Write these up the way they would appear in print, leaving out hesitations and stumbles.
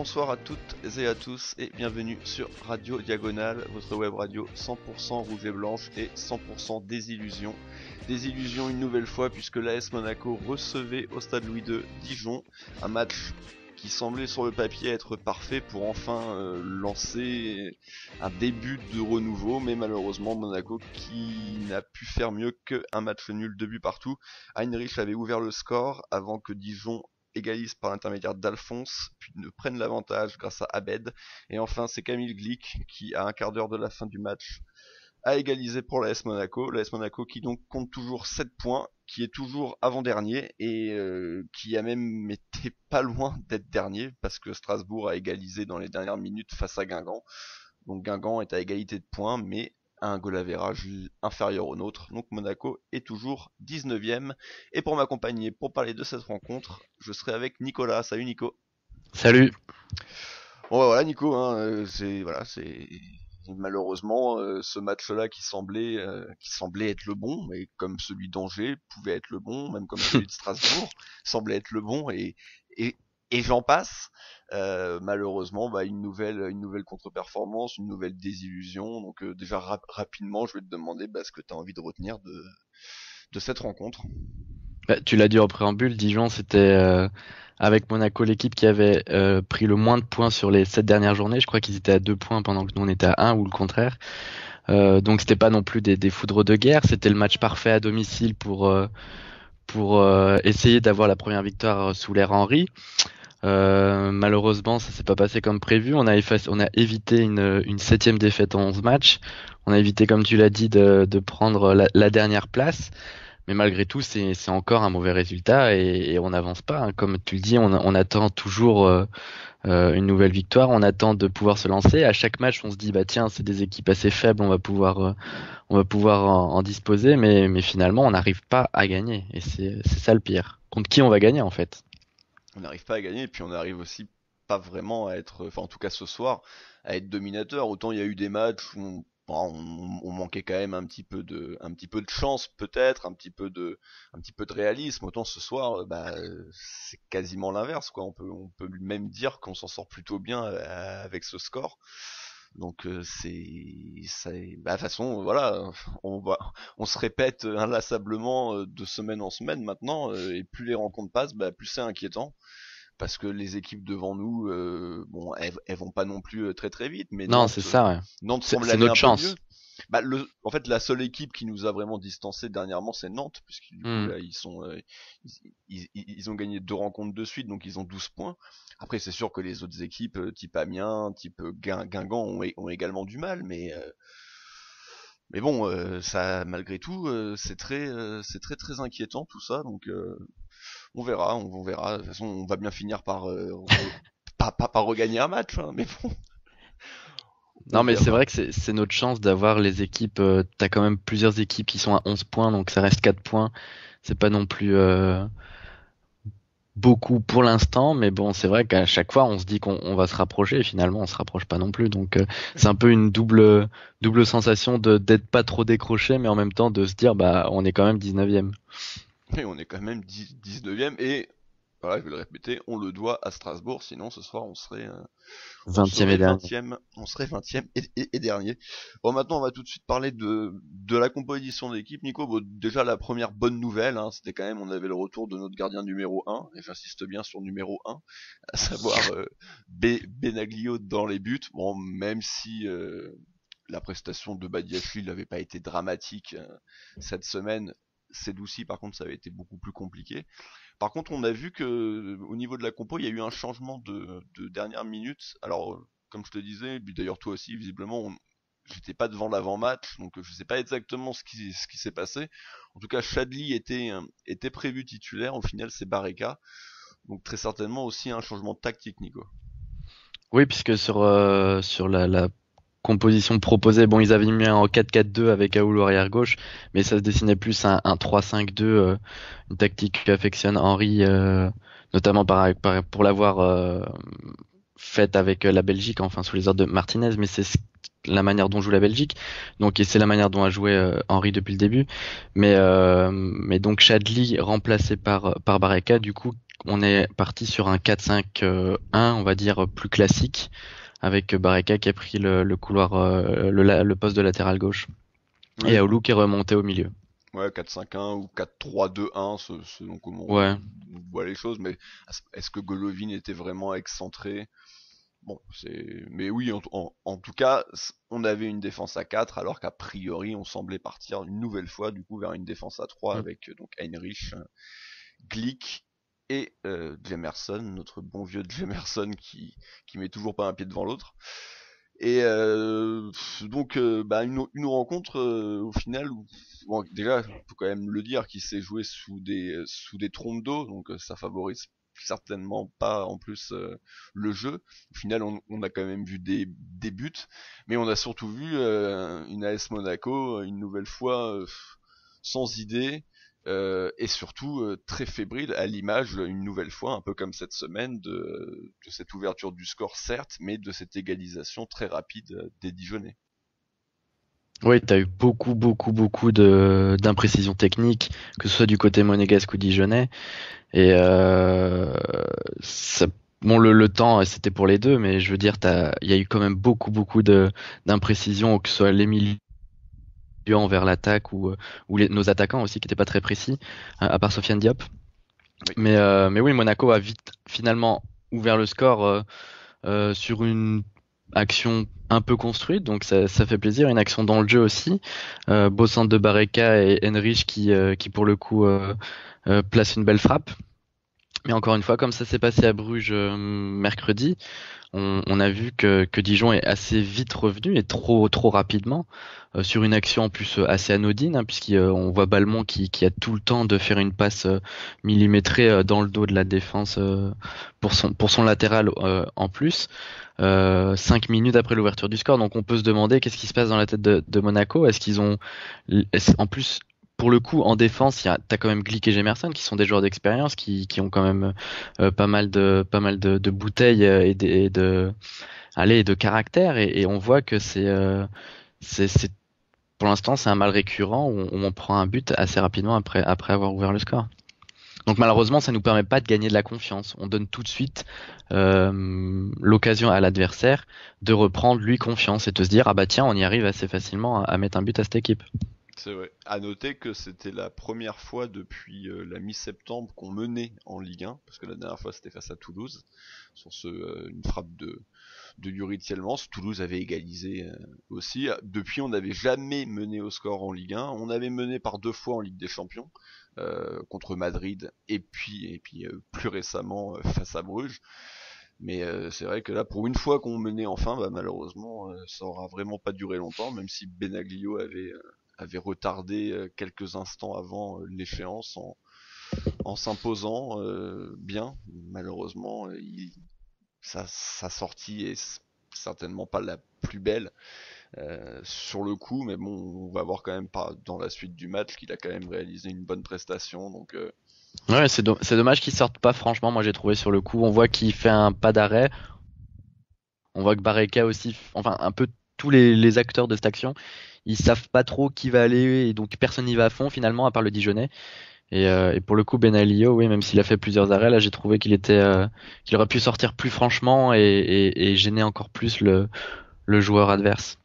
bonsoir à toutes et à tous et bienvenue sur Radio Diagonale, votre web radio 100% rouge et blanche et 100% désillusion. Désillusion une nouvelle fois puisque l'AS Monaco recevait au stade Louis II Dijon, un match qui semblait sur le papier être parfait pour enfin lancer un début de renouveau, mais malheureusement Monaco qui n'a pu faire mieux qu'un match nul, 2 buts partout. Heinrich avait ouvert le score avant que Dijon égalise par l'intermédiaire d'Alphonse, puis ne prenne l'avantage grâce à Abed, et enfin c'est Kamil Glik qui, à un quart d'heure de la fin du match, a égalisé pour l'AS Monaco. L'AS Monaco qui donc compte toujours 7 points, qui est toujours avant-dernier, et qui a même été pas loin d'être dernier, parce que Strasbourg a égalisé dans les dernières minutes face à Guingamp. Donc Guingamp est à égalité de points, mais un goal average inférieur au nôtre. Donc Monaco est toujours 19ème. Et pour m'accompagner, pour parler de cette rencontre, je serai avec Nicolas. Salut Nico. Salut. Bon bah voilà Nico, c'est malheureusement ce match-là qui semblait être le bon, mais comme celui d'Angers pouvait être le bon, même comme celui de Strasbourg semblait être le bon, et j'en passe. Malheureusement, une nouvelle contre-performance, une nouvelle désillusion. Donc déjà rapidement, je vais te demander ce que tu as envie de retenir de cette rencontre. Tu l'as dit en préambule, Dijon c'était avec Monaco l'équipe qui avait pris le moins de points sur les 7 dernières journées. Je crois qu'ils étaient à 2 points pendant que nous on était à 1 ou le contraire. Donc c'était pas non plus des foudres de guerre, c'était le match parfait à domicile pour essayer d'avoir la première victoire sous l'ère Henry. Malheureusement, ça s'est pas passé comme prévu. On a évité une 7e défaite en 11 matchs. On a évité, comme tu l'as dit, de prendre la dernière place. Mais malgré tout, c'est encore un mauvais résultat et on n'avance pas. Hein. Comme tu le dis, on attend toujours une nouvelle victoire. On attend de pouvoir se lancer. À chaque match, on se dit tiens, c'est des équipes assez faibles, on va pouvoir en disposer. Mais finalement, on n'arrive pas à gagner et c'est ça le pire. Contre qui on va gagner en fait? On n'arrive pas à gagner, et puis on n'arrive aussi pas vraiment à être, enfin en tout cas ce soir, à être dominateur. Autant il y a eu des matchs où on manquait quand même un petit peu de chance peut-être, un petit peu de réalisme. Autant ce soir, c'est quasiment l'inverse, quoi. On peut même dire qu'on s'en sort plutôt bien avec ce score. Donc de toute façon, voilà, on se répète inlassablement de semaine en semaine maintenant, et plus les rencontres passent, plus c'est inquiétant. Parce que les équipes devant nous, elles vont pas non plus très très vite, mais Non, c'est ça. Ouais. Nantes semble C'est aller notre un peu chance. mieux. En fait, la seule équipe qui nous a vraiment distancé dernièrement, c'est Nantes, puisque du coup là, ils ont gagné 2 rencontres de suite, donc ils ont 12 points. Après, c'est sûr que les autres équipes, type Amiens, type Guingamp, ont également du mal, mais bon, ça, malgré tout, c'est très très inquiétant tout ça, donc on verra. De toute façon, on va bien finir par pas regagner un match, hein, mais bon, on Non, mais c'est verra. vrai que c'est notre chance d'avoir les équipes. T'as quand même plusieurs équipes qui sont à 11 points, donc ça reste 4 points. C'est pas non plus beaucoup pour l'instant, mais bon, c'est vrai qu'à chaque fois, on se dit qu'on va se rapprocher, et finalement, on se rapproche pas non plus. Donc, c'est un peu une double sensation d'être pas trop décroché, mais en même temps de se dire, on est quand même 19e. Et on est quand même 19ème, et voilà, je vais le répéter, on le doit à Strasbourg, sinon ce soir on 20e et serait dernier. 20ème, on serait 20ème et dernier. Bon, maintenant on va tout de suite parler de la composition de l'équipe. Nico, bon, déjà la première bonne nouvelle, c'était quand même, on avait le retour de notre gardien numéro 1, et j'insiste bien sur numéro 1, à savoir Benaglio dans les buts. Bon, même si la prestation de Badiachil n'avait pas été dramatique cette semaine, Sedouci par contre ça avait été beaucoup plus compliqué. Par contre, on a vu que au niveau de la compo, il y a eu un changement de dernière minute. Alors, comme je te disais, puis d'ailleurs toi aussi, visiblement, j'étais pas devant l'avant-match, donc je sais pas exactement ce qui s'est passé. En tout cas, Chadli était prévu titulaire. Au final, c'est Barreca. Donc très certainement aussi un changement tactique, Nico. Oui, puisque sur la composition proposée, bon, ils avaient mis un 4-4-2 avec Aoulou arrière gauche, mais ça se dessinait plus un 3-5-2, une tactique qu'affectionne Henry, notamment pour l'avoir faite avec la Belgique, enfin sous les ordres de Martinez, mais la manière dont joue la Belgique, donc et c'est la manière dont a joué Henry depuis le début, mais donc Chadli remplacé par Barreca, du coup on est parti sur un 4-5-1, on va dire plus classique, avec Barreca qui a pris le couloir, le poste de latéral gauche, et Oui, Aoulou qui est remonté au milieu. ouais, 4-5-1 ou 4-3-2-1, selon comment Ouais. on voit les choses, mais est-ce que Golovin était vraiment excentré? Bon, mais oui, en tout cas, on avait une défense à 4, alors qu'a priori, on semblait partir une nouvelle fois, du coup, vers une défense à 3 Mm. avec donc Heinrich, Glick et Jemerson, notre bon vieux Jemerson qui met toujours pas un pied devant l'autre. Et donc, bah, une rencontre au final où, bon, déjà, faut quand même le dire, qui s'est joué sous des trompes d'eau, donc ça favorise certainement pas en plus le jeu. Au final, on a quand même vu des buts, mais on a surtout vu une AS Monaco une nouvelle fois sans idée, et surtout très fébrile à l'image, une nouvelle fois, un peu comme cette semaine, de cette ouverture du score certes, mais de cette égalisation très rapide des Dijonais. Oui, t'as eu beaucoup de d'imprécisions techniques, que ce soit du côté monégasque ou dijonnais. Et ça, bon, le temps, c'était pour les deux, mais je veux dire, il y a eu quand même beaucoup d'imprécisions, que ce soit les milieux envers l'attaque ou nos attaquants aussi, qui n'étaient pas très précis, à part Sofiane Diop. Oui, Mais oui, Monaco a vite finalement ouvert le score sur une action un peu construite, donc ça fait plaisir. Une action dans le jeu aussi. Beau centre de Barreca et Henrich qui pour le coup place une belle frappe. Mais encore une fois, comme ça s'est passé à Bruges mercredi, on a vu que Dijon est assez vite revenu et trop rapidement sur une action en plus assez anodine, hein, puisqu'on voit Balmont qui a tout le temps de faire une passe millimétrée dans le dos de la défense pour son latéral en plus. 5 minutes après l'ouverture du score, donc on peut se demander qu'est-ce qui se passe dans la tête de Monaco. Est-ce qu'ils ont, en plus, pour le coup, en défense, t'as quand même Glick et Gemerson qui sont des joueurs d'expérience, qui ont quand même pas mal de bouteilles allez, et de caractère, et on voit que c'est pour l'instant c'est un mal récurrent où on prend un but assez rapidement après avoir ouvert le score. Donc malheureusement, ça nous permet pas de gagner de la confiance. On donne tout de suite l'occasion à l'adversaire de reprendre lui confiance et de se dire ah bah tiens, on y arrive assez facilement à mettre un but à cette équipe. c'est vrai. À noter que c'était la première fois depuis la mi-septembre qu'on menait en Ligue 1, parce que la dernière fois c'était face à Toulouse, sur une frappe de Yuri Tielemans. Toulouse avait égalisé aussi. Depuis, on n'avait jamais mené au score en Ligue 1. On avait mené par 2 fois en Ligue des Champions, contre Madrid et puis plus récemment face à Bruges. Mais c'est vrai que là, pour une fois qu'on menait enfin, bah, malheureusement, ça aura vraiment pas duré longtemps, même si Benaglio avait retardé quelques instants avant l'échéance en s'imposant bien. Malheureusement, sa sortie est certainement pas la plus belle sur le coup, mais bon, on va voir quand même pas dans la suite du match qu'il a quand même réalisé une bonne prestation, donc Ouais, c'est dommage qu'il sorte pas. Franchement, moi j'ai trouvé sur le coup, on voit qu'il fait un pas d'arrêt. On voit que Barreca aussi, enfin un peu tous les acteurs de cette action, ils savent pas trop qui va aller et donc personne n'y va à fond finalement à part le Dijonais. Et pour le coup, Benalio, oui, même s'il a fait plusieurs arrêts, là, j'ai trouvé qu'il aurait pu sortir plus franchement et gêner encore plus le joueur adverse.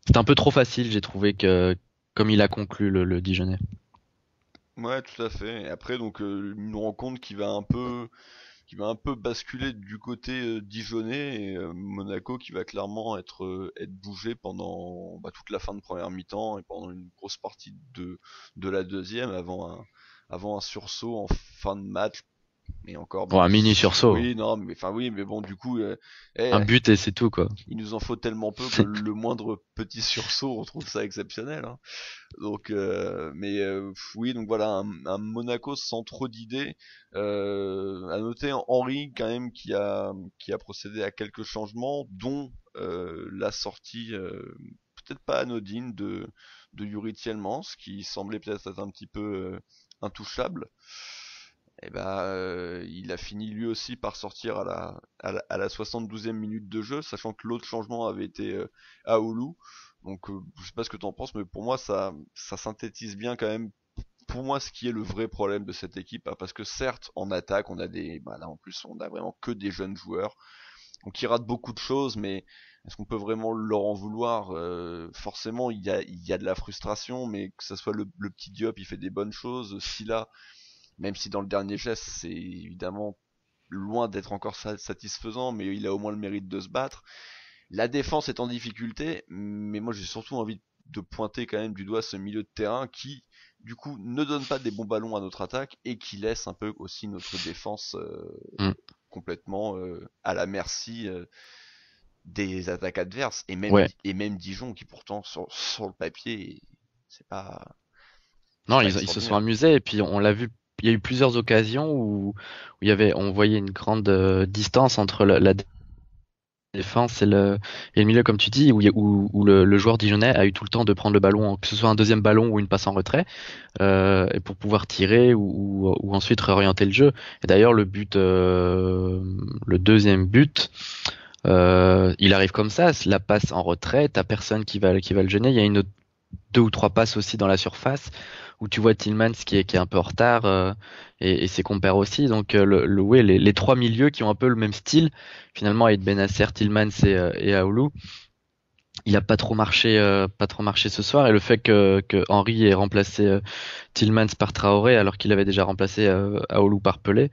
C'était un peu trop facile, j'ai trouvé que, comme il a conclu le Dijonais. ouais, tout à fait. Et après, donc une rencontre qui va un peu basculer du côté dijonnais et Monaco qui va clairement être bougé pendant toute la fin de première mi-temps et pendant une grosse partie de la deuxième avant un sursaut en fin de match. Et encore, Bon, bon, un mini sursaut. oui, non, mais enfin oui, mais bon, du coup, Un eh, but et c'est tout, quoi. il nous en faut tellement peu que le moindre petit sursaut, on trouve ça exceptionnel, hein. Donc, mais oui, donc voilà, un Monaco sans trop d'idées. À noter Henry quand même qui a procédé à quelques changements, dont la sortie peut-être pas anodine de Yuri Tielemans, qui semblait peut-être être un petit peu intouchable. Et ben, il a fini lui aussi par sortir à la 72e minute de jeu, sachant que l'autre changement avait été Aoulou. Donc, je sais pas ce que t'en penses, mais pour moi, ça synthétise bien quand même pour moi ce qui est le vrai problème de cette équipe, hein, parce que certes en attaque on a là en plus on a vraiment que des jeunes joueurs, donc ils ratent beaucoup de choses, mais est-ce qu'on peut vraiment leur en vouloir? Forcément il y a de la frustration, mais que ce soit le petit Diop, il fait des bonnes choses, Silla, même si dans le dernier geste c'est évidemment loin d'être encore satisfaisant, mais il a au moins le mérite de se battre. La défense est en difficulté, mais moi j'ai surtout envie de pointer quand même du doigt ce milieu de terrain qui, du coup, ne donne pas des bons ballons à notre attaque et qui laisse un peu aussi notre défense Mm. complètement à la merci des attaques adverses Ouais. et même Dijon qui pourtant sur le papier c'est pas c'est Non, pas ils se sont extraordinaire. amusés et puis on l'a vu. Il y a eu plusieurs occasions où on voyait une grande distance entre la défense et le milieu, comme tu dis, où le joueur dijonnais a eu tout le temps de prendre le ballon, que ce soit un deuxième ballon ou une passe en retrait, et pour pouvoir tirer ou ensuite réorienter le jeu. Et d'ailleurs, le deuxième but, il arrive comme ça, la passe en retrait, t'as personne qui va le gêner. Il y a deux ou trois passes aussi dans la surface où tu vois Tillmans qui est un peu en retard, et ses compères aussi. Donc ouais, les trois milieux qui ont un peu le même style finalement avec Benasser, Tillmans et Aoulou. Il a pas trop marché ce soir, et le fait que Henry ait remplacé Tillmans par Traoré alors qu'il avait déjà remplacé Aoulou par Pelé.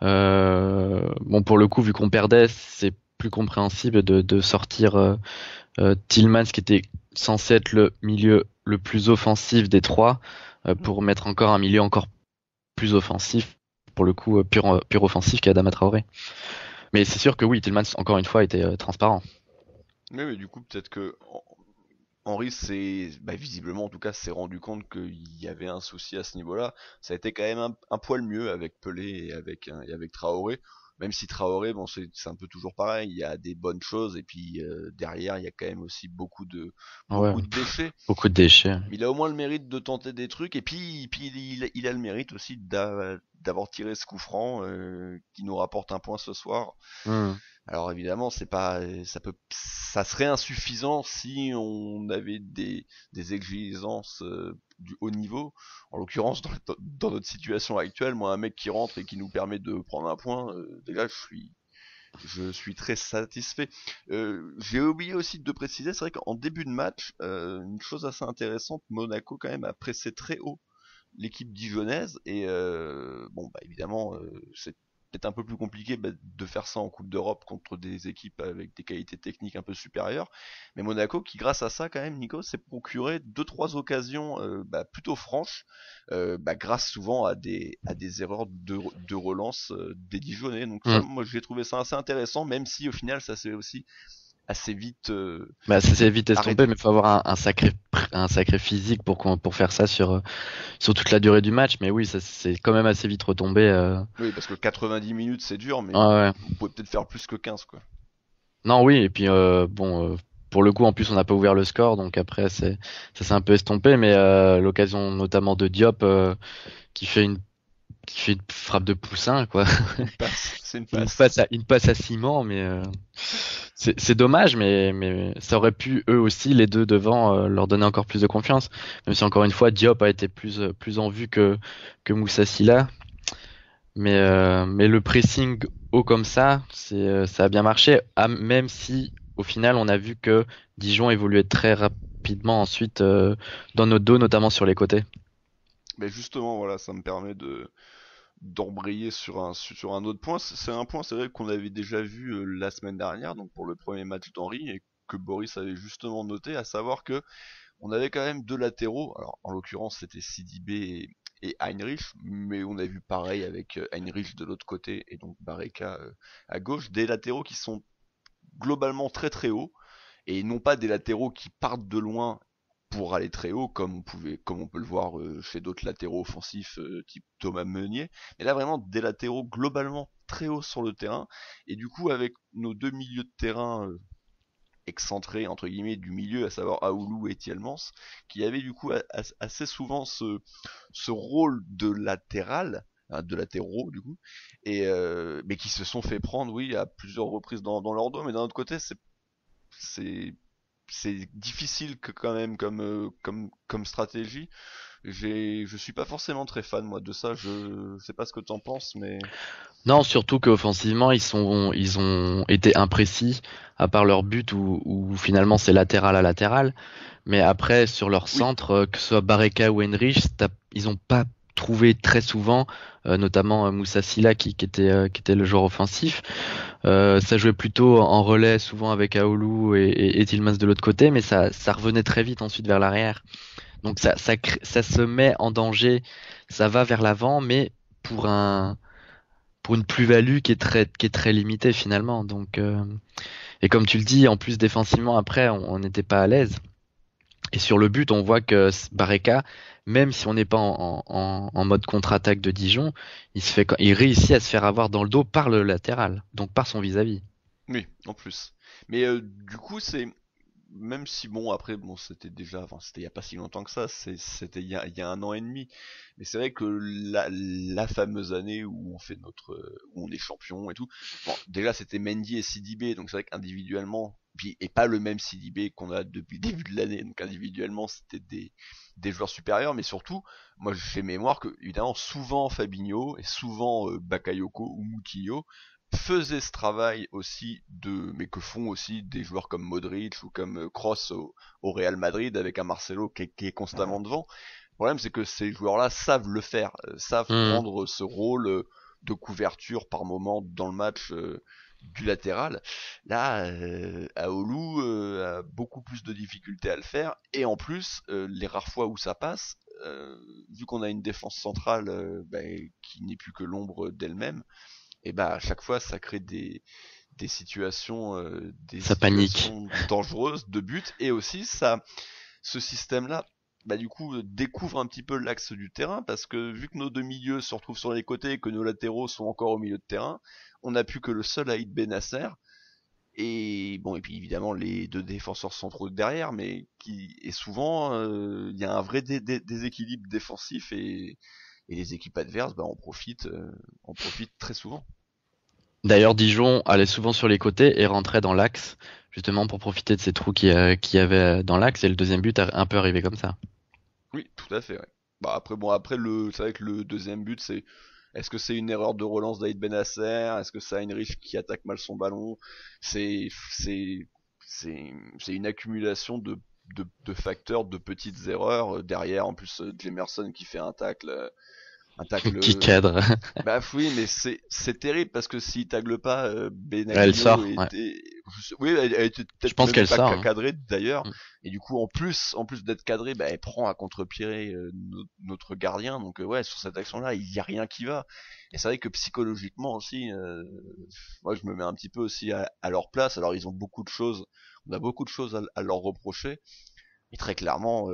Bon, pour le coup, vu qu'on perdait, c'est plus compréhensible de sortir Tillmans, qui était censé être le milieu le plus offensif des trois, pour mettre encore un milieu encore plus offensif, pour le coup pur offensif, qu'Adama Traoré. Mais c'est sûr que oui, Tillmans, encore une fois, était transparent. Oui, mais du coup peut-être que Henry s'est, visiblement en tout cas, s'est rendu compte qu'il y avait un souci à ce niveau-là. Ça a été quand même un poil mieux avec Pelé et avec Traoré. Même si Traoré, bon, c'est un peu toujours pareil. Il y a des bonnes choses et puis derrière, il y a quand même aussi Ouais, beaucoup de déchets. beaucoup de déchets. Mais il a au moins le mérite de tenter des trucs et puis il a le mérite aussi d'avoir tiré ce coup franc qui nous rapporte un point ce soir. Hmm. Alors évidemment, ça serait insuffisant si on avait des exigences du haut niveau. En l'occurrence, dans notre situation actuelle, moi, un mec qui rentre et qui nous permet de prendre un point, déjà, je suis très satisfait. J'ai oublié aussi de préciser, c'est vrai qu'en début de match, une chose assez intéressante, Monaco quand même a pressé très haut l'équipe dijonnaise et évidemment c'est peut-être un peu plus compliqué de faire ça en Coupe d'Europe contre des équipes avec des qualités techniques un peu supérieures, mais Monaco qui grâce à ça quand même Nico s'est procuré deux trois occasions plutôt franches, grâce souvent à des erreurs de relance des Dijonais, donc ça Hmm. moi j'ai trouvé ça assez intéressant, même si au final ça s'est aussi assez vite Bah, ça s'est vite estompé, arrêté. mais il faut avoir un sacré physique pour faire ça sur toute la durée du match. Mais oui, ça c'est quand même assez vite retombé. Oui, parce que 90 minutes c'est dur, mais Ouais, ouais. vous pouvez peut-être faire plus que 15 quoi. Non, oui, et puis bon, pour le coup, en plus, on n'a pas ouvert le score, donc après, ça s'est un peu estompé, mais l'occasion notamment de Diop, qui fait une frappe de poussin, quoi. Une passe, c'est une Une passe. une passe à ciment, mais c'est dommage, mais ça aurait pu, eux aussi, les deux devant, leur donner encore plus de confiance. Même si, encore une fois, Diop a été plus en vue que Moussa Silla. Mais le pressing haut comme ça, ça a bien marché, même si au final on a vu que Dijon évoluait très rapidement ensuite, dans notre dos, notamment sur les côtés. Mais justement, voilà, ça me permet de d'embrayer sur un autre point. C'est un point, c'est vrai qu'on avait déjà vu la semaine dernière, donc pour le premier match d'Henri, et que Boris avait justement noté, à savoir que on avait quand même deux latéraux. Alors en l'occurrence, c'était Sidibé et Heinrich, mais on a vu pareil avec Heinrich de l'autre côté et donc Bareka à gauche, des latéraux qui sont globalement très très hauts et non pas des latéraux qui partent de loin pour aller très haut comme on peut le voir chez d'autres latéraux offensifs type Thomas Meunier, mais là vraiment des latéraux globalement très hauts sur le terrain, et du coup avec nos deux milieux de terrain excentrés entre guillemets du milieu, à savoir Aoulou et Tielmans, qui avaient du coup assez souvent ce rôle de latéral, hein, de latéraux du coup, mais qui se sont fait prendre oui à plusieurs reprises dans leur dos, mais d'un autre côté c'est c'est difficile que quand même comme stratégie. Je suis pas forcément très fan moi de ça. Je sais pas ce que t'en penses, mais Non, surtout qu'offensivement, ils ont été imprécis, à part leur but où finalement c'est latéral à latéral. Mais après, sur leur oui, centre, que ce soit Bareka ou Henrich, ils ont pas trouvé très souvent, notamment Moussa Silla qui était le joueur offensif. Ça jouait plutôt en relais, souvent avec Aoulou et Tielemans de l'autre côté, mais ça revenait très vite ensuite vers l'arrière. Donc ça se met en danger, ça va vers l'avant, mais pour un pour une plus-value qui est très limitée finalement. Donc et comme tu le dis, en plus défensivement après, on n'était pas à l'aise. Et sur le but, on voit que Bareka, même si on n'est pas en mode contre-attaque de Dijon, il réussit à se faire avoir dans le dos par le latéral, donc par son vis-à-vis. oui, en plus. Mais du coup, c'est même si bon après bon c'était déjà, enfin c'était il y a pas si longtemps que ça, c'était il y a un an et demi. Mais c'est vrai que la fameuse année où on fait où on est champion et tout. Bon, déjà c'était Mendy et Sidibé, donc c'est vrai qu'individuellement, puis et pas le même Sidibé qu'on a depuis le début de l'année, donc individuellement c'était des joueurs supérieurs, mais surtout, moi je fais mémoire que évidemment souvent Fabinho et souvent Bakayoko ou Moutinho faisait ce travail aussi mais que font aussi des joueurs comme Modric ou comme Kroos au Real Madrid avec un Marcelo qui est constamment devant. Le problème c'est que ces joueurs-là savent le faire, savent Hmm. prendre ce rôle de couverture par moment dans le match du latéral. Là, Aoulou a beaucoup plus de difficultés à le faire et en plus, les rares fois où ça passe, vu qu'on a une défense centrale qui n'est plus que l'ombre d'elle-même, et bah à chaque fois ça crée des Ça panique. situations dangereuses de but et aussi ça ce système là bah du coup découvre un petit peu l'axe du terrain parce que vu que nos deux milieux se retrouvent sur les côtés et que nos latéraux sont encore au milieu de terrain, on n'a plus que le seul Aïd Benasser et bon et puis évidemment les deux défenseurs centraux derrière mais qui et souvent il y a un vrai déséquilibre défensif et les équipes adverses bah en profitent très souvent. D'ailleurs, Dijon allait souvent sur les côtés et rentrait dans l'axe, justement pour profiter de ces trous qu'il y avait dans l'axe. Et le deuxième but a un peu arrivé comme ça. Oui, tout à fait, ouais. Bah après bon après c'est vrai que le deuxième but c'est est-ce que c'est une erreur de relance d'Aïd Benasser? Est-ce que c'est Heinrich qui attaque mal son ballon? C'est c'est c'est une accumulation de facteurs, de petites erreurs derrière en plus Jemerson qui fait un tacle Qui cadre. bah oui, mais c'est terrible parce que s'il tagle pas, Elle Benaglio sort, ouais. était, oui, elle était Je peut-être pense même qu'elle pas sort, hein. cadrée d'ailleurs, Mm. et du coup en plus d'être cadrée, bah elle prend à contre-pied notre gardien, donc ouais sur cette action-là il y a rien qui va, et c'est vrai que psychologiquement aussi, moi je me mets un petit peu aussi à leur place, alors ils ont beaucoup de choses, on a beaucoup de choses à leur reprocher, et très clairement,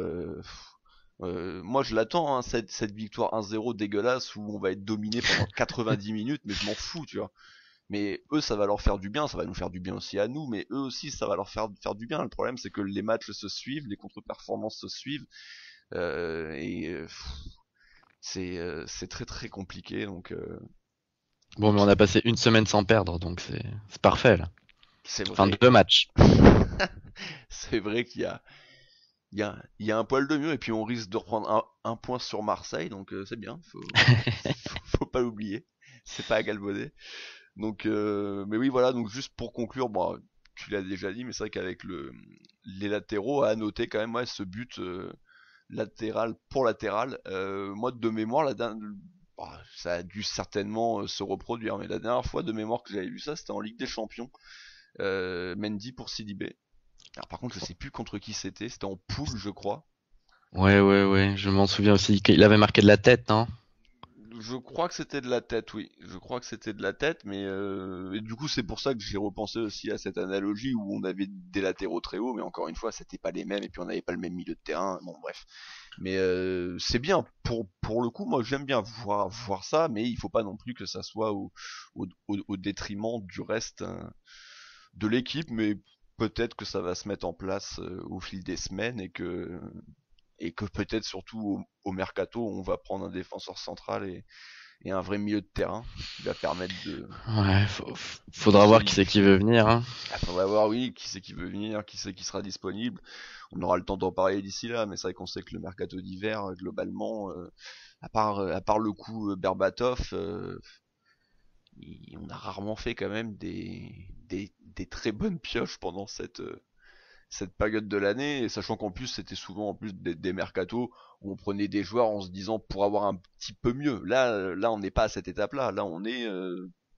moi je l'attends, hein, cette victoire 1-0 dégueulasse où on va être dominé pendant 90 minutes, mais je m'en fous, tu vois. Mais eux, ça va leur faire du bien, ça va nous faire du bien aussi à nous, mais eux aussi, ça va leur faire du bien. Le problème, c'est que les matchs se suivent, les contre-performances se suivent, et c'est très très compliqué. Bon, mais on a passé une semaine sans perdre, donc c'est parfait, là. C'est Enfin, vrai. deux matchs. C'est vrai il y a un poil de mieux, et puis on risque de reprendre un point sur Marseille, donc c'est bien, faut pas l'oublier. C'est pas à galvauder. Mais oui, voilà, donc juste pour conclure, bon, tu l'as déjà dit, mais c'est vrai qu'avec les latéraux, à noter quand même, ouais, ce but latéral pour latéral, moi de mémoire, bah, ça a dû certainement se reproduire, mais la dernière fois de mémoire que j'avais vu ça, c'était en Ligue des Champions, Mendy pour Sidibé. Alors par contre, je sais plus contre qui c'était en poule, je crois. Ouais, je m'en souviens aussi qu'il avait marqué de la tête, non? Je crois que c'était de la tête, oui. Je crois que c'était de la tête, mais et du coup c'est pour ça que j'ai repensé aussi à cette analogie où on avait des latéraux très hauts, mais encore une fois c'était pas les mêmes et puis on n'avait pas le même milieu de terrain. Bon bref, mais c'est bien pour le coup. Moi j'aime bien voir ça, mais il faut pas non plus que ça soit au détriment du reste de l'équipe, mais peut-être que ça va se mettre en place au fil des semaines et que peut-être surtout au mercato on va prendre un défenseur central et un vrai milieu de terrain qui va permettre Ouais, de faudra voir qui c'est qui solidifier. veut venir, hein. Il faudra voir, oui, qui c'est qui veut venir, qui c'est qui sera disponible. On aura le temps d'en parler d'ici là, mais c'est vrai qu'on sait que le mercato d'hiver, globalement, à part le coup Berbatov, on a rarement fait quand même des très bonnes pioches pendant cette période de l'année, et sachant qu'en plus c'était souvent en plus des mercatos où on prenait des joueurs en se disant pour avoir un petit peu mieux. Là on n'est pas à cette étape-là. Là on est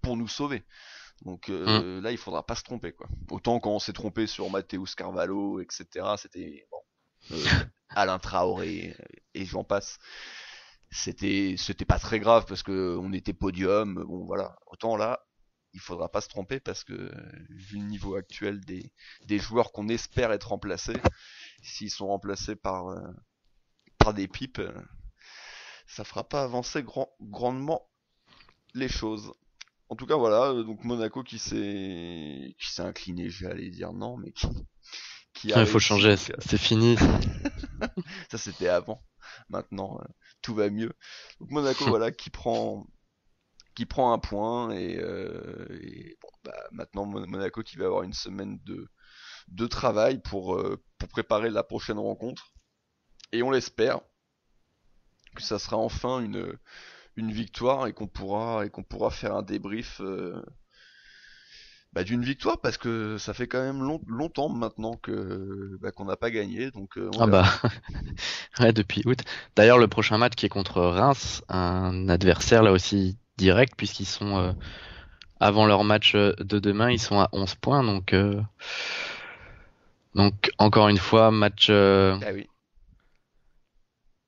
pour nous sauver. Donc Mm. là il faudra pas se tromper quoi. Autant quand on s'est trompé sur Mateus Carvalho, etc. C'était bon, Alain Traoré et j'en passe. C'était pas très grave parce que on était podium. Bon voilà. Autant là il faudra pas se tromper parce que vu le niveau actuel des joueurs qu'on espère être remplacés, s'ils sont remplacés par des pipes, ça fera pas avancer grandement les choses. En tout cas voilà, donc Monaco qui s'est incliné, j'allais dire non, mais qui a Il faut réussi changer, donc c'est fini ça. ça c'était avant. Maintenant tout va mieux. Donc Monaco voilà qui prend un point et bon, bah, maintenant Monaco qui va avoir une semaine de travail pour préparer la prochaine rencontre. Et on l'espère que ça sera enfin une victoire et qu'on pourra faire un débrief d'une victoire parce que ça fait quand même longtemps maintenant qu'on n'a pas gagné. Donc on Ah bah, verra. ouais, depuis août. D'ailleurs, le prochain match qui est contre Reims, un adversaire là aussi direct, puisqu'ils sont avant leur match de demain, ils sont à 11 points. Donc encore une fois, match Ah oui.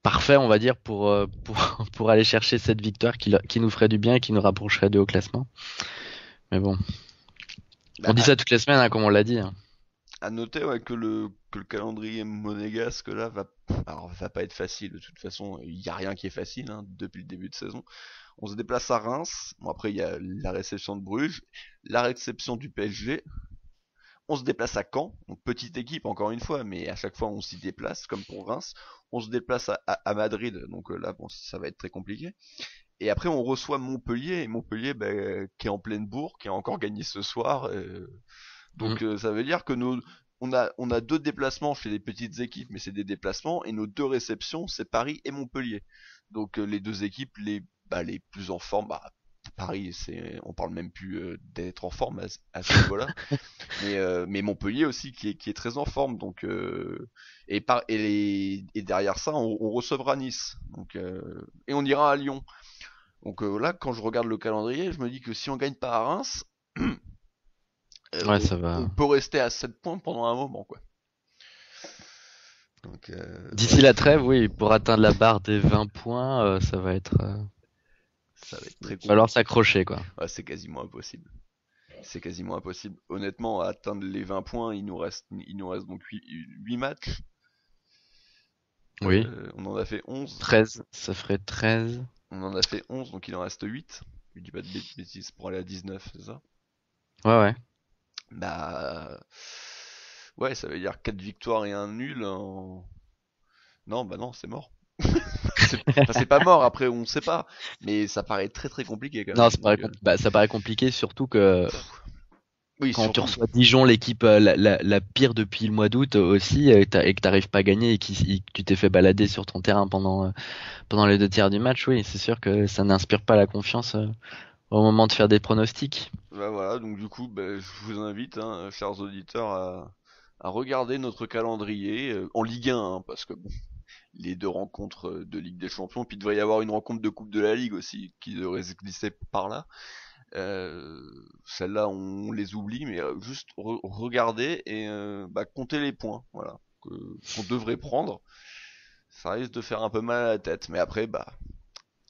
parfait, on va dire, pour aller chercher cette victoire qui nous ferait du bien et qui nous rapprocherait du haut classement. Mais bon, Bah, on dit ça toutes les semaines, hein, comme on l'a dit, hein. à noter ouais, que le calendrier monégasque là va pas être facile. De toute façon, il n'y a rien qui est facile hein, depuis le début de saison. On se déplace à Reims. Bon, après, il y a la réception de Bruges, la réception du PSG. On se déplace à Caen, donc petite équipe encore une fois, mais à chaque fois on s'y déplace, comme pour Reims. On se déplace à Madrid, donc là bon, ça va être très compliqué. Et après on reçoit Montpellier, et Montpellier qui est en pleine bourre, qui a encore gagné ce soir. Mm. Donc ça veut dire que on a deux déplacements chez les petites équipes, mais c'est des déplacements, et nos deux réceptions, c'est Paris et Montpellier. Donc les deux équipes les plus en forme, Paris, on parle même plus d'être en forme à ce niveau-là, mais Montpellier aussi qui est très en forme. Donc et derrière ça, on recevra Nice. Donc et on ira à Lyon. Donc là, quand je regarde le calendrier, je me dis que si on gagne pas à Reims, Ouais, on, ça on va. peut rester à 7 points pendant un moment, quoi. Donc, D'ici la trêve, oui, pour atteindre la barre des 20 points, ça va être il va très falloir compliqué. s'accrocher, quoi. Ouais, c'est quasiment impossible. C'est quasiment impossible. Honnêtement, à atteindre les 20 points, il nous reste donc 8 matchs. Oui. On en a fait 11. 13, ça ferait 13. On en a fait 11, donc il en reste 8. Je dis pas de bêtises pour aller à 19, c'est ça? Ouais, ouais. Bah. Ouais, ça veut dire 4 victoires et un nul en. Non, bah non, c'est mort. Enfin, c'est pas mort, après on sait pas. Mais ça paraît très très compliqué quand Non, même. Donc, ça paraît compliqué, surtout que oui, quand tu surtout. reçois Dijon, l'équipe la pire depuis le mois d'août aussi, et que t'arrives pas à gagner et que tu t'es fait balader sur ton terrain pendant les deux tiers du match, oui, c'est sûr que ça n'inspire pas la confiance au moment de faire des pronostics. Bah voilà, donc du coup, je vous invite, hein, chers auditeurs, à regarder notre calendrier en Ligue 1, hein, parce que bon, les deux rencontres de Ligue des Champions, puis il devrait y avoir une rencontre de Coupe de la Ligue aussi qui devrait se glisser par là. Euh, Celles-là, on les oublie, mais juste regardez et comptez les points, voilà, qu'on devrait prendre. Ça risque de faire un peu mal à la tête, mais après,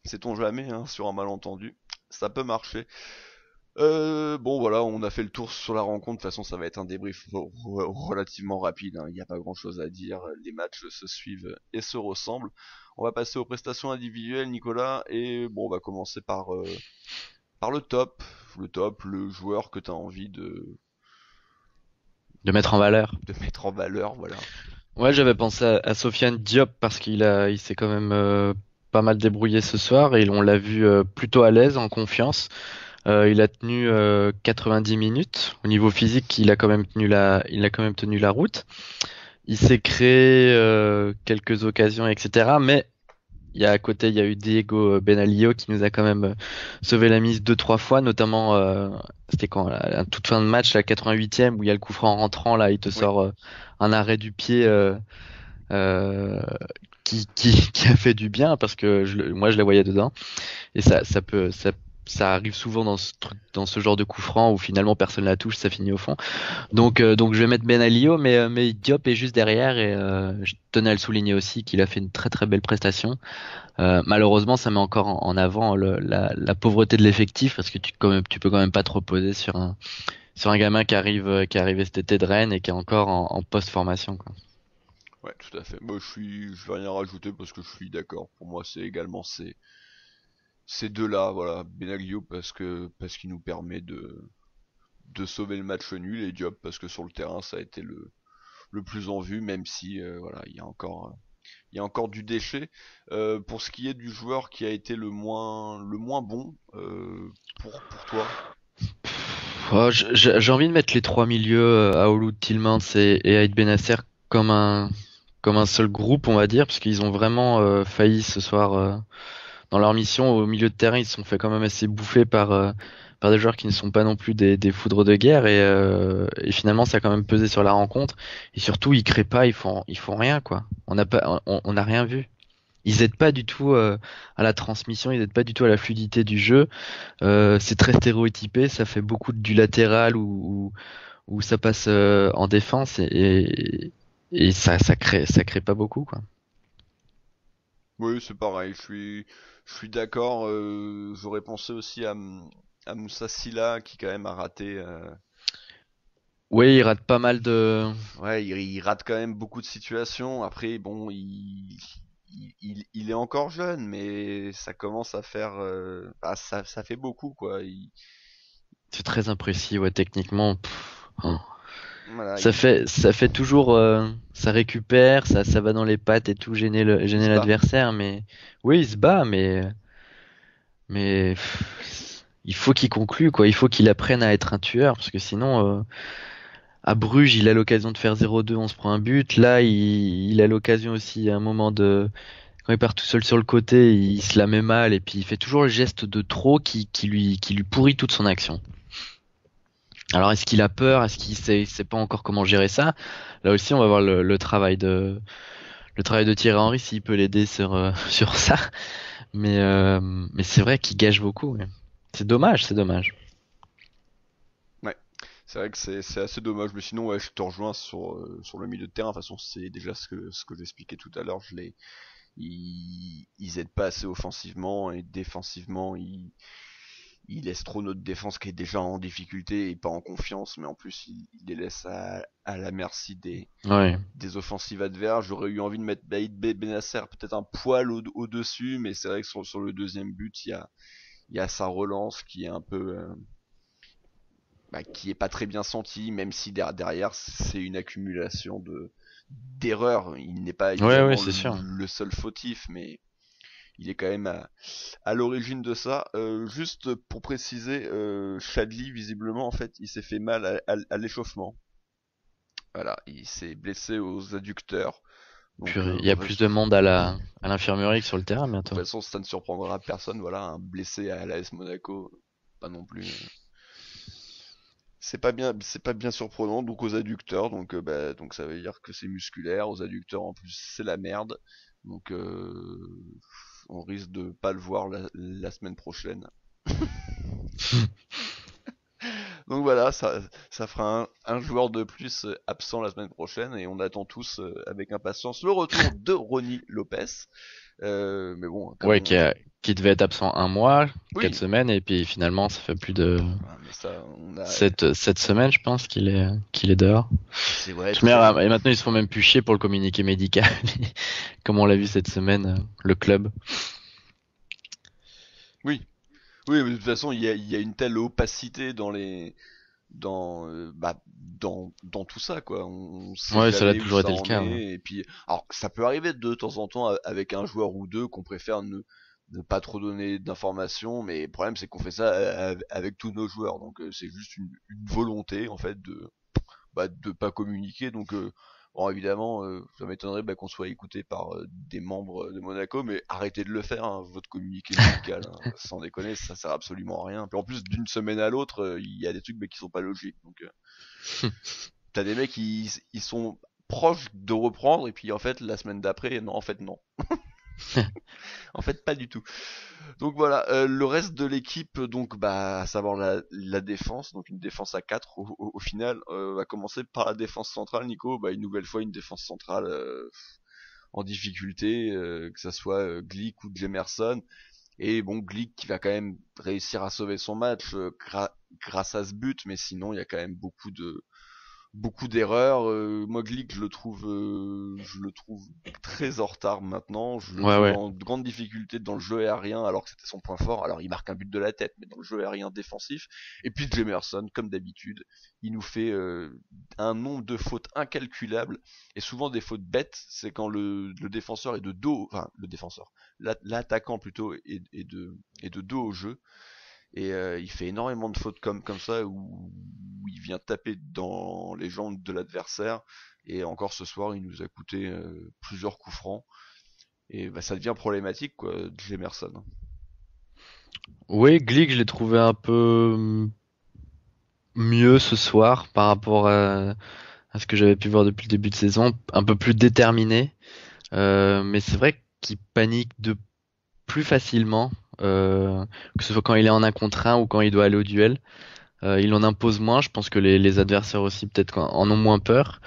sait-on jamais, hein, sur un malentendu, ça peut marcher. Bon voilà, on a fait le tour sur la rencontre. De toute façon, ça va être un débrief relativement rapide, hein. Il n'y a pas grand-chose à dire. Les matchs se suivent et se ressemblent. On va passer aux prestations individuelles, Nicolas. Et bon, on va commencer par le top. Le top, le joueur que tu as envie De mettre en valeur. de mettre en valeur, voilà. Ouais, j'avais pensé à Sofiane Diop parce il s'est quand même pas mal débrouillé ce soir et on l'a vu plutôt à l'aise, en confiance. Il a tenu 90 minutes. Au niveau physique, il a quand même tenu la route. Il s'est créé quelques occasions, etc. Mais à côté, il y a eu Diego Benalillo qui nous a quand même sauvé la mise deux, trois fois, notamment c'était quand la toute fin de match, la 88e, où il y a le coup franc en rentrant, là, il te Oui. sort un arrêt du pied euh, qui a fait du bien parce que moi je la voyais dedans. Et ça arrive souvent dans ce genre de coup franc où finalement personne la touche, ça finit au fond. Donc je vais mettre Benalillo, mais Diop est juste derrière et je tenais à le souligner aussi qu'il a fait une très très belle prestation. Malheureusement, ça met encore en avant la pauvreté de l'effectif parce que tu peux quand même pas te reposer sur un gamin qui est arrivé cet été de Rennes et qui est encore en post-formation, quoi. Ouais, tout à fait. Moi, je vais rien rajouter parce que je suis d'accord. Pour moi, c'est également ces deux-là, voilà. Benaglio parce qu'il nous permet de sauver le match nul et Diop parce que sur le terrain, ça a été le plus en vue, même si, voilà, il y a encore du déchet. Pour ce qui est du joueur qui a été le moins bon, pour toi. Oh, j'ai envie de mettre les trois milieux, Aoulou, Tillmans et Aïd Benasser comme comme un seul groupe, on va dire, parce qu'ils ont vraiment failli ce soir dans leur mission au milieu de terrain. Ils se sont fait quand même assez bouffer par des joueurs qui ne sont pas non plus des foudres de guerre et finalement ça a quand même pesé sur la rencontre. Et surtout, ils créent pas, ils font rien, quoi. On n'a rien vu. Ils aident pas du tout à la transmission, ils aident pas du tout à la fluidité du jeu. C'est très stéréotypé, ça fait beaucoup du latéral où ça passe en défense et ça crée pas beaucoup, quoi. Oui, c'est pareil, je suis d'accord. J'aurais pensé aussi à Moussa Silla qui quand même a raté. Oui, il rate pas mal de. Ouais, il rate quand même beaucoup de situations. Après, bon, il est encore jeune, mais ça commence à faire. Ça fait beaucoup, quoi. C'est très imprécis, ouais, techniquement. Oh. Voilà, Ça fait toujours, ça récupère, ça va dans les pattes et tout, il gêner se bat. l'adversaire, mais oui, il se bat, mais il faut qu'il conclue, quoi. Il faut qu'il apprenne à être un tueur, parce que sinon, à Bruges, il a l'occasion de faire 0-2, on se prend un but. Là, il a l'occasion aussi à un moment quand il part tout seul sur le côté, il se la met mal et puis il fait toujours le geste de trop qui lui pourrit toute son action. Alors, est-ce qu'il a peur? Est-ce qu'il sait pas encore comment gérer ça? Là aussi, on va voir le travail de Thierry Henry s'il peut l'aider sur ça. Mais c'est vrai qu'il gâche beaucoup, ouais. C'est dommage, c'est dommage. Ouais, c'est vrai que c'est assez dommage, mais sinon, ouais, je te rejoins sur le milieu de terrain. De toute façon, c'est déjà ce que j'expliquais tout à l'heure. Ils aident pas assez offensivement et défensivement, ils laissent trop notre défense qui est déjà en difficulté et pas en confiance, mais en plus, ils les laissent à la merci Ouais. des offensives adverses. J'aurais eu envie de mettre Baïd Benasser peut-être un poil au-dessus, mais c'est vrai que sur le deuxième but, il y a sa relance qui est un peu. Qui est pas très bien senti, même si derrière c'est une accumulation de d'erreurs. Il n'est pas Ouais, ouais, évidemment c'est sûr. le seul fautif, mais il est quand même à l'origine de ça. Juste pour préciser, Chadli visiblement en fait il s'est fait mal à l'échauffement. Voilà, il s'est blessé aux adducteurs. Donc Purée, il y a plus de monde à l'infirmerie que sur le terrain de toute bientôt. façon ça ne surprendra personne. Voilà, un blessé à l'AS Monaco, pas non plus. C'est pas bien surprenant. Donc aux adducteurs, donc ça veut dire que c'est musculaire. Aux adducteurs en plus c'est la merde. Donc on risque de pas le voir la semaine prochaine. Donc voilà, ça fera un joueur de plus absent la semaine prochaine et on attend tous avec impatience le retour de Ronnie Lopez. Mais bon, Ouais, comme qui devait être absent un mois, quatre oui, semaines, et puis finalement, ça fait plus de ah, mais ça, on a, sept semaines, je pense, qu'il est dehors. c'est vrai, Mais, très, et maintenant, ils se font même plus chier pour le communiqué médical, comme on l'a vu cette semaine, le club. oui, oui, mais de toute façon, il y a une telle opacité dans les dans tout ça quoi. On sait Ouais, ça a jamais où toujours ça été le en cas. Ouais. est. Et puis, alors ça peut arriver de temps en temps avec un joueur ou deux qu'on préfère ne pas trop donner d'informations, mais le problème c'est qu'on fait ça avec tous nos joueurs, donc c'est juste une volonté en fait de pas communiquer. Donc bon, évidemment, ça m'étonnerait qu'on soit écouté par des membres de Monaco, mais arrêtez de le faire, hein, votre communiqué médical, hein, sans déconner, ça sert absolument à rien. Puis en plus, d'une semaine à l'autre, il y a des trucs qui sont pas logiques. Donc t'as des mecs ils sont proches de reprendre, et puis en fait la semaine d'après, non, en fait non, en fait pas du tout. Donc voilà, le reste de l'équipe, donc à savoir la défense, donc une défense à 4 au final, va commencer par la défense centrale, Nico. Une nouvelle fois une défense centrale en difficulté, que ça soit Glick ou Jemerson. Et bon, Glick qui va quand même réussir à sauver son match grâce à ce but, mais sinon il y a quand même beaucoup d'erreurs. Moi, Glick, je le trouve très en retard maintenant. Je le Ouais, trouve ouais. en grande difficulté dans le jeu aérien, alors que c'était son point fort. Alors, il marque un but de la tête, mais dans le jeu aérien défensif. Et puis Jemerson, comme d'habitude, il nous fait un nombre de fautes incalculables, et souvent des fautes bêtes. C'est quand le défenseur est de dos, enfin le défenseur, l'attaquant plutôt est de dos au jeu, et il fait énormément de fautes comme ça où il vient taper dans les jambes de l'adversaire. Et encore ce soir, il nous a coûté plusieurs coups francs. Et ça devient problématique, quoi, Jemerson. Oui, Glick, je l'ai trouvé un peu mieux ce soir par rapport à ce que j'avais pu voir depuis le début de saison, un peu plus déterminé. Mais c'est vrai qu'il panique de plus facilement, que ce soit quand il est en un contre un ou quand il doit aller au duel. Il en impose moins. Je pense que les adversaires aussi peut-être en ont moins peur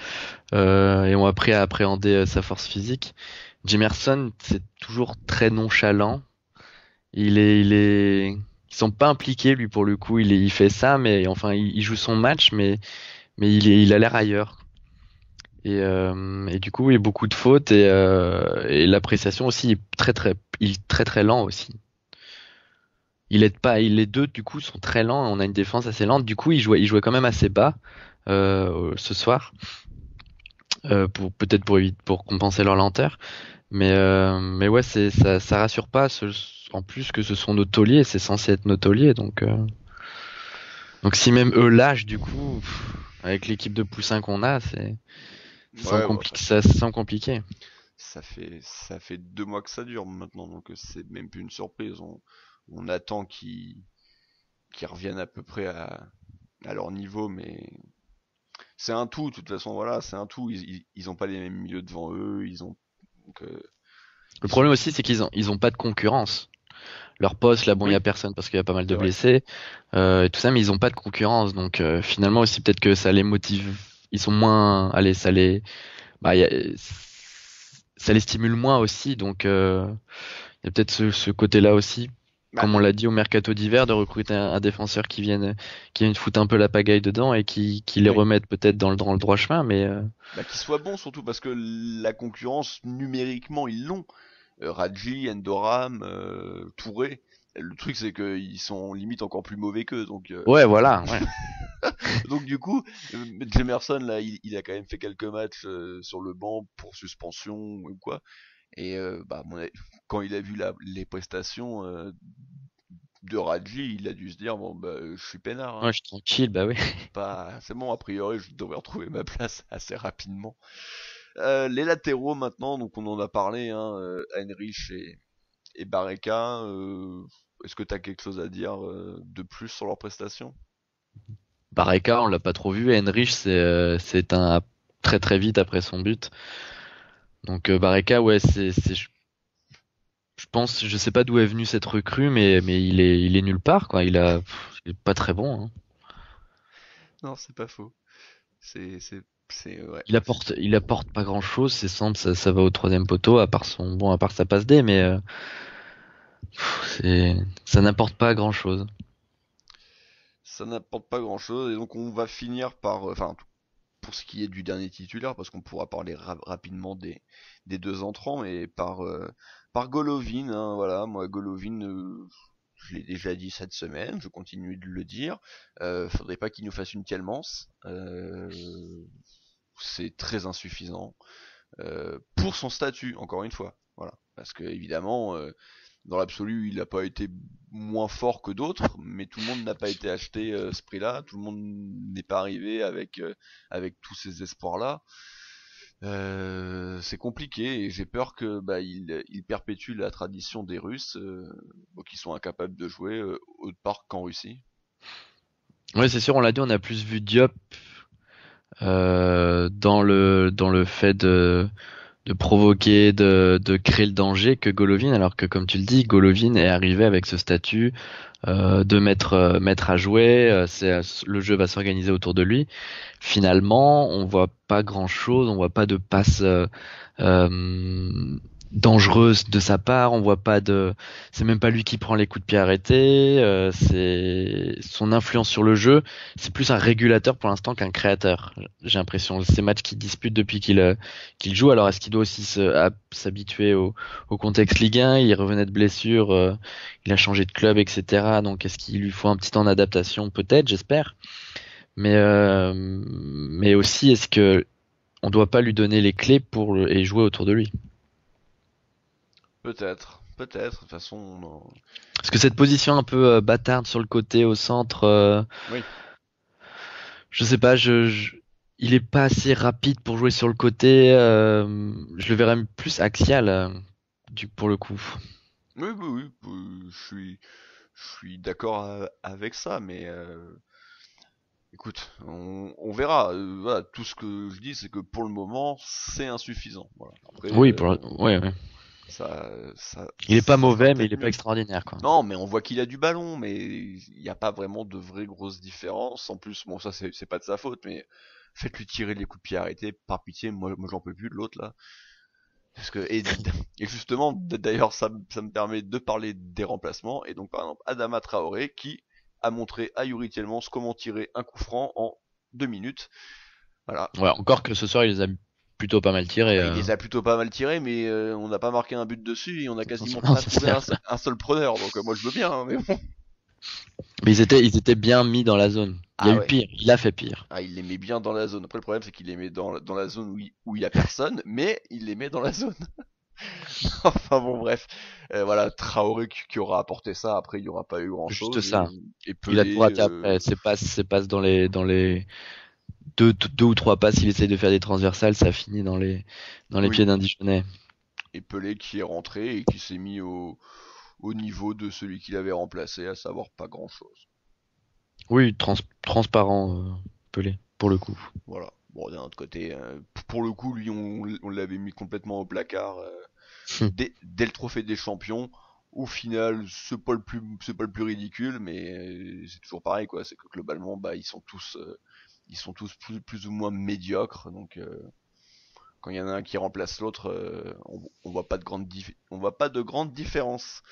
et ont appris à appréhender sa force physique. Jimerson, c'est toujours très nonchalant. Ils sont pas impliqués lui pour le coup. Il fait ça, mais enfin il joue son match, mais il a l'air ailleurs. Et du coup, il y a beaucoup de fautes et l'appréciation aussi il est très très lent aussi. Il aide pas, les deux du coup sont très lents. On a une défense assez lente. Du coup, il jouait quand même assez bas ce soir pour peut-être pour compenser leur lenteur. Mais ouais, ça rassure pas. En plus que ce sont nos tauliers, c'est censé être nos tauliers, donc si même eux lâchent du coup, avec l'équipe de poussins qu'on a, Ouais, bon, ça semble compliqué. ça fait 2 mois que ça dure maintenant, donc c'est même plus une surprise. On attend qu'ils reviennent à peu près à leur niveau, mais c'est un tout. De toute façon, voilà, c'est un tout. Ils ont pas les mêmes milieux devant eux. Donc, Le ils sont, problème aussi, c'est ils ont pas de concurrence. Leur poste, là, bon, il y a oui, personne parce qu'il y a pas mal c'est de vrai. blessés et tout ça, mais ils ont pas de concurrence. Donc finalement aussi, peut-être que ça les motive. Ils sont moins, allez, bah, ça les stimule moins aussi. Donc il y a peut-être ce côté-là aussi. Bah, Comme on l'a dit au mercato d'hiver, de recruter un défenseur qui vienne foutre un peu la pagaille dedans et qui les oui. remette peut-être dans le droit chemin. Mais Qu'ils soient bons surtout parce que la concurrence numériquement ils l'ont. Radji, Endoram, Touré. Le truc c'est qu'ils sont limite encore plus mauvais qu'eux, ouais, voilà, ouais. donc du coup, Jemerson là, il a quand même fait quelques matchs sur le banc pour suspension ou quoi. Et quand il a vu les prestations de Radji, il a dû se dire bon je suis peinard, Ouais, hein. je suis tranquille, bah oui. C'est bon, a priori je devrais retrouver ma place assez rapidement. Les latéraux maintenant, donc on en a parlé, hein, Heinrich et Barreca. Est-ce que tu as quelque chose à dire de plus sur leurs prestations? Barreca, on l'a pas trop vu. Henrich, c'est un très très vite après son but. Donc Barreca, ouais, je pense, je sais pas d'où est venue cette recrue, mais il est nulle part, quoi. Il est pas très bon, hein. Non, c'est pas faux. C'est, ouais. Il apporte pas grand-chose. C'est simple, ça va au troisième poteau, à part sa passe D, mais ça n'apporte pas grand-chose. Ça n'apporte pas grand-chose, et donc on va finir par, enfin, pour ce qui est du dernier titulaire, parce qu'on pourra parler rapidement des deux entrants, et par Golovin, hein, voilà, moi Golovin, je l'ai déjà dit cette semaine, je continue de le dire, faudrait pas qu'il nous fasse une Tielemans, c'est très insuffisant, pour son statut, encore une fois, voilà, parce que évidemment, dans l'absolu, il n'a pas été moins fort que d'autres, mais tout le monde n'a pas été acheté ce prix-là, tout le monde n'est pas arrivé avec tous ces espoirs-là. C'est compliqué et j'ai peur que il perpétue la tradition des Russes qui sont incapables de jouer autre part qu'en Russie. Ouais, c'est sûr, on l'a dit, on a plus vu Diop dans le fait de provoquer, de créer le danger que Golovin, alors que comme tu le dis, Golovin est arrivé avec ce statut de mettre à jouer, le jeu va s'organiser autour de lui. Finalement, on voit pas grand chose, on voit pas de passe dangereuse de sa part, on voit pas c'est même pas lui qui prend les coups de pied arrêtés, c'est son influence sur le jeu, c'est plus un régulateur pour l'instant qu'un créateur. J'ai l'impression ces matchs qu'il dispute depuis qu'il joue, alors est-ce qu'il doit aussi s'habituer au contexte Ligue 1, il revenait de blessure, il a changé de club, etc. Donc est-ce qu'il lui faut un petit temps d'adaptation, peut-être, j'espère. Mais aussi est-ce que on doit pas lui donner les clés et jouer autour de lui. Peut-être, de toute façon. Parce que cette position un peu bâtarde sur le côté, au centre, oui. Je sais pas, il est pas assez rapide pour jouer sur le côté. Je le verrais plus axial, pour le coup. Oui, je suis d'accord avec ça, mais écoute, on verra. Voilà, tout ce que je dis, c'est que pour le moment, c'est insuffisant. Voilà. Après, oui, ouais. Il est pas mauvais, mais il est pas extraordinaire, quoi. Non, mais on voit qu'il a du ballon, mais il n'y a pas vraiment de vraies grosses différences. En plus, bon, ça c'est pas de sa faute, mais faites-lui tirer les coups de pied arrêtés, par pitié. Moi j'en peux plus de l'autre là. Parce que et justement, d'ailleurs, ça me permet de parler des remplacements. Et donc, par exemple, Adama Traoré qui a montré à Youri Tielemans comment tirer un coup franc en 2 minutes. Voilà. Ouais, encore que ce soir, il les a plutôt pas mal tirés. Il les a plutôt pas mal tirés, mais on n'a pas marqué un but dessus et on a quasiment pas trouvé un seul preneur. Donc moi je veux bien, hein, mais bon. Mais ils étaient bien mis dans la zone. Il y a eu pire, il a fait pire. Ah, il les met bien dans la zone. Après le problème c'est qu'il les met dans la zone où il y a personne, mais il les met dans la zone. Enfin bon bref, voilà, Traoré qui aura apporté ça. Après il y aura pas eu grand chose. Juste ça. Et Pelé, il a tout raté après. C'est passe dans les deux ou trois passes. Il essaye de faire des transversales, ça finit dans les pieds d'un Dijonais. Et Pelé qui est rentré et qui s'est mis au niveau de celui qu'il avait remplacé, à savoir pas grand chose. Oui, transparent, Pelé, pour le coup. Voilà. Bon, d'un autre côté, pour le coup, lui, on l'avait mis complètement au placard dès le trophée des champions. Au final, c'est pas le plus ridicule, mais c'est toujours pareil, quoi. C'est que globalement, ils sont tous plus ou moins médiocres. Donc, quand il y en a un qui remplace l'autre, on voit pas de grande différence.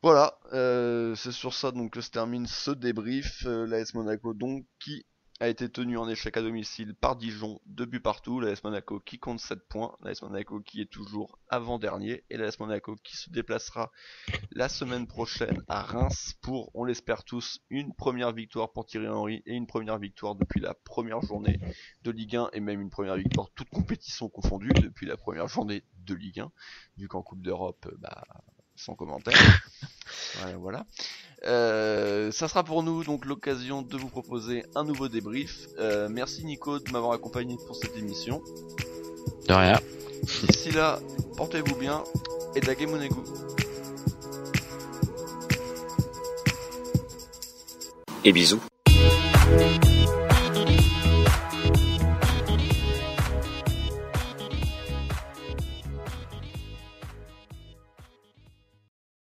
Voilà, c'est sur ça donc que se termine ce débrief. L'AS Monaco donc qui a été tenu en échec à domicile par Dijon, 2 buts partout. L'AS Monaco qui compte 7 points. L'AS Monaco qui est toujours avant-dernier. Et l'AS Monaco qui se déplacera la semaine prochaine à Reims pour, on l'espère tous, une première victoire pour Thierry Henry et une première victoire depuis la première journée de Ligue 1 et même une première victoire toute compétition confondue depuis la première journée de Ligue 1, vu qu'en Coupe d'Europe, sans commentaire. Voilà. Ça sera pour nous donc l'occasion de vous proposer un nouveau débrief. Merci Nico de m'avoir accompagné pour cette émission. De rien. D'ici là, portez-vous bien et Dage Monego. Et bisous.